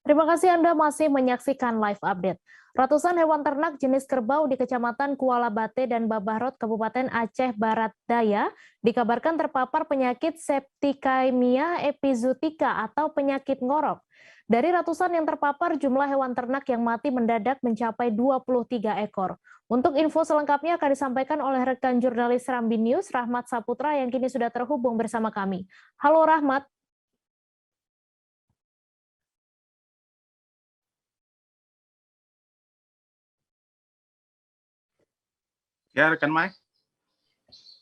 Terima kasih Anda masih menyaksikan live update. Ratusan hewan ternak jenis kerbau di Kecamatan Kuala Bate dan Babarot, Kabupaten Aceh Barat Daya, dikabarkan terpapar penyakit Septicemia epizootica atau penyakit ngorok. Dari ratusan yang terpapar, jumlah hewan ternak yang mati mendadak mencapai 23 ekor. Untuk info selengkapnya akan disampaikan oleh rekan jurnalis Rambi News, Rahmat Saputra, yang kini sudah terhubung bersama kami. Halo Rahmat. Ya, rekan Mai.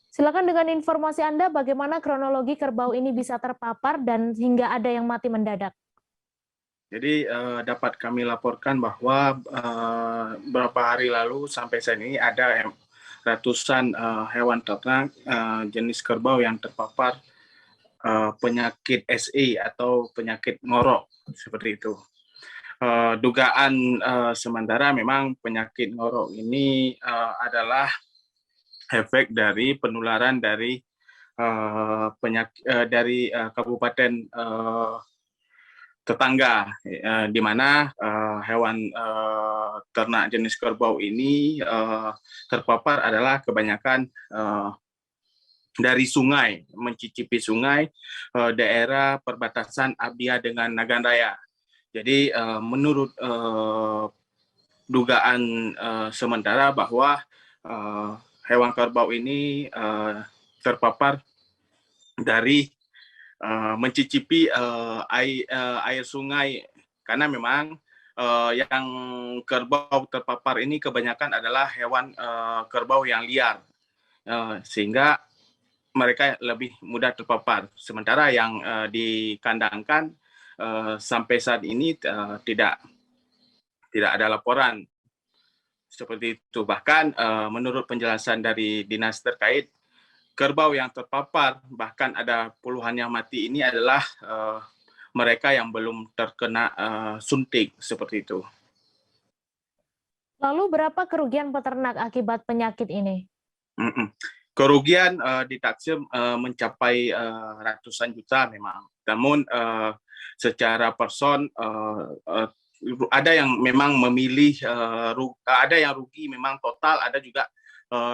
Silakan dengan informasi Anda, bagaimana kronologi kerbau ini bisa terpapar dan hingga ada yang mati mendadak. Jadi dapat kami laporkan bahwa beberapa hari lalu sampai saat ini ada ratusan hewan ternak jenis kerbau yang terpapar penyakit SE atau penyakit ngorok seperti itu. Dugaan sementara memang penyakit ngorok ini adalah efek dari penularan dari kabupaten tetangga, di mana hewan ternak jenis kerbau ini terpapar adalah kebanyakan dari sungai, mencicipi sungai daerah perbatasan Abia dengan Nagan Raya. Jadi menurut dugaan sementara bahwa hewan kerbau ini terpapar dari mencicipi air sungai, karena memang yang kerbau terpapar ini kebanyakan adalah hewan kerbau yang liar, sehingga mereka lebih mudah terpapar. Sementara yang dikandangkan sampai saat ini tidak ada laporan seperti itu. Bahkan menurut penjelasan dari dinas terkait, kerbau yang terpapar, bahkan ada puluhan yang mati ini adalah mereka yang belum terkena suntik, seperti itu. Lalu berapa kerugian peternak akibat penyakit ini? Kerugian ditaksir mencapai ratusan juta memang. Namun secara person ada yang memang memilih, ada yang rugi memang total, ada juga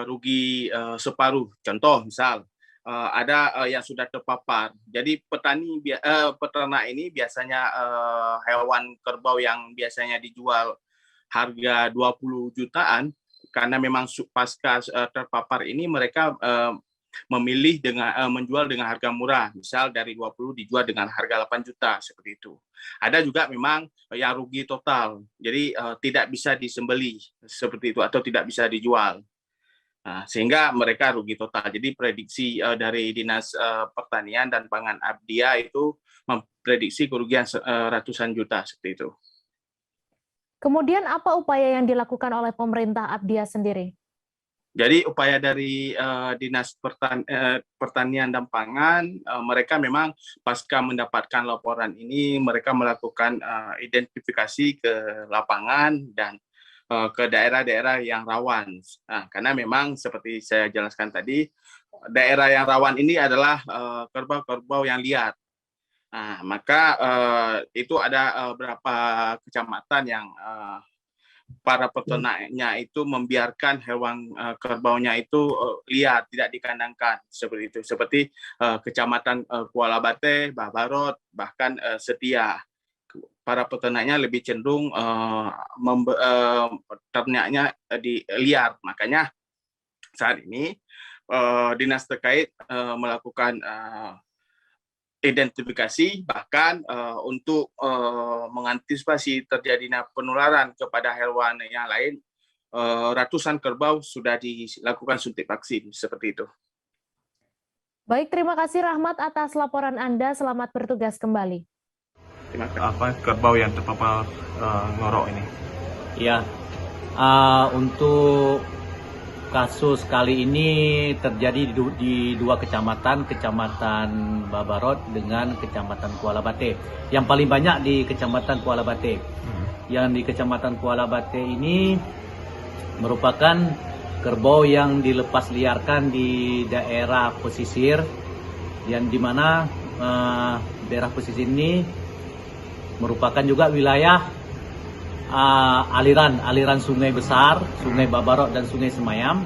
rugi separuh. Contoh misal ada yang sudah terpapar. Jadi peternak ini biasanya hewan kerbau yang biasanya dijual harga 20 jutaan, karena memang pasca terpapar ini mereka memilih dengan menjual dengan harga murah, misal dari 20 dijual dengan harga 8 juta seperti itu. Ada juga memang yang rugi total, jadi tidak bisa disembelih seperti itu atau tidak bisa dijual. Nah, sehingga mereka rugi total. Jadi prediksi dari Dinas Pertanian dan Pangan Abdia itu memprediksi kerugian ratusan juta seperti itu. Kemudian apa upaya yang dilakukan oleh pemerintah Abdia sendiri? Jadi upaya dari Dinas Pertanian dan Pangan, mereka memang pasca mendapatkan laporan ini, mereka melakukan identifikasi ke lapangan dan ke daerah-daerah yang rawan. Nah, karena memang seperti saya jelaskan tadi, daerah yang rawan ini adalah kerbau-kerbau yang liar. Nah, maka itu ada beberapa kecamatan yang para peternaknya itu membiarkan hewan kerbaunya itu liar, tidak dikandangkan seperti itu. Seperti Kecamatan Kuala Bate, Babarot, bahkan Setia. Para peternaknya lebih cenderung ternaknya di liar. Makanya saat ini dinas terkait melakukan identifikasi, bahkan untuk mengantisipasi terjadinya penularan kepada hewan yang lain, ratusan kerbau sudah dilakukan suntik vaksin seperti itu. Baik, terima kasih Rahmat atas laporan Anda. Selamat bertugas kembali. Terima kasih. Apa kerbau yang terpapar ngorok ini? Ya, untuk kasus kali ini terjadi di dua kecamatan, Kecamatan Babarot dengan Kecamatan Kuala Bate. Yang paling banyak di Kecamatan Kuala Bate. Yang di Kecamatan Kuala Bate ini merupakan kerbau yang dilepas liarkan di daerah pesisir, yang dimana daerah pesisir ini merupakan juga wilayah aliran sungai besar, Sungai Babarot dan Sungai Semayam.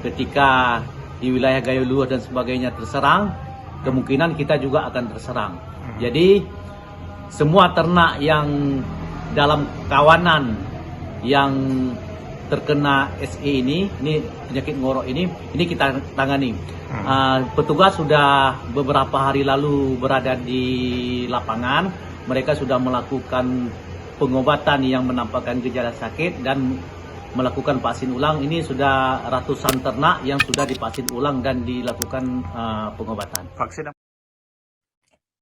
Ketika di wilayah Gayo Luhur dan sebagainya terserang, kemungkinan kita juga akan terserang. Jadi semua ternak yang dalam kawanan yang terkena SE ini penyakit ngorok ini kita tangani. Petugas sudah beberapa hari lalu berada di lapangan. Mereka sudah melakukan pengobatan yang menampakkan gejala sakit dan melakukan vaksin ulang. Ini sudah ratusan ternak yang sudah divaksin ulang dan dilakukan pengobatan. Vaksin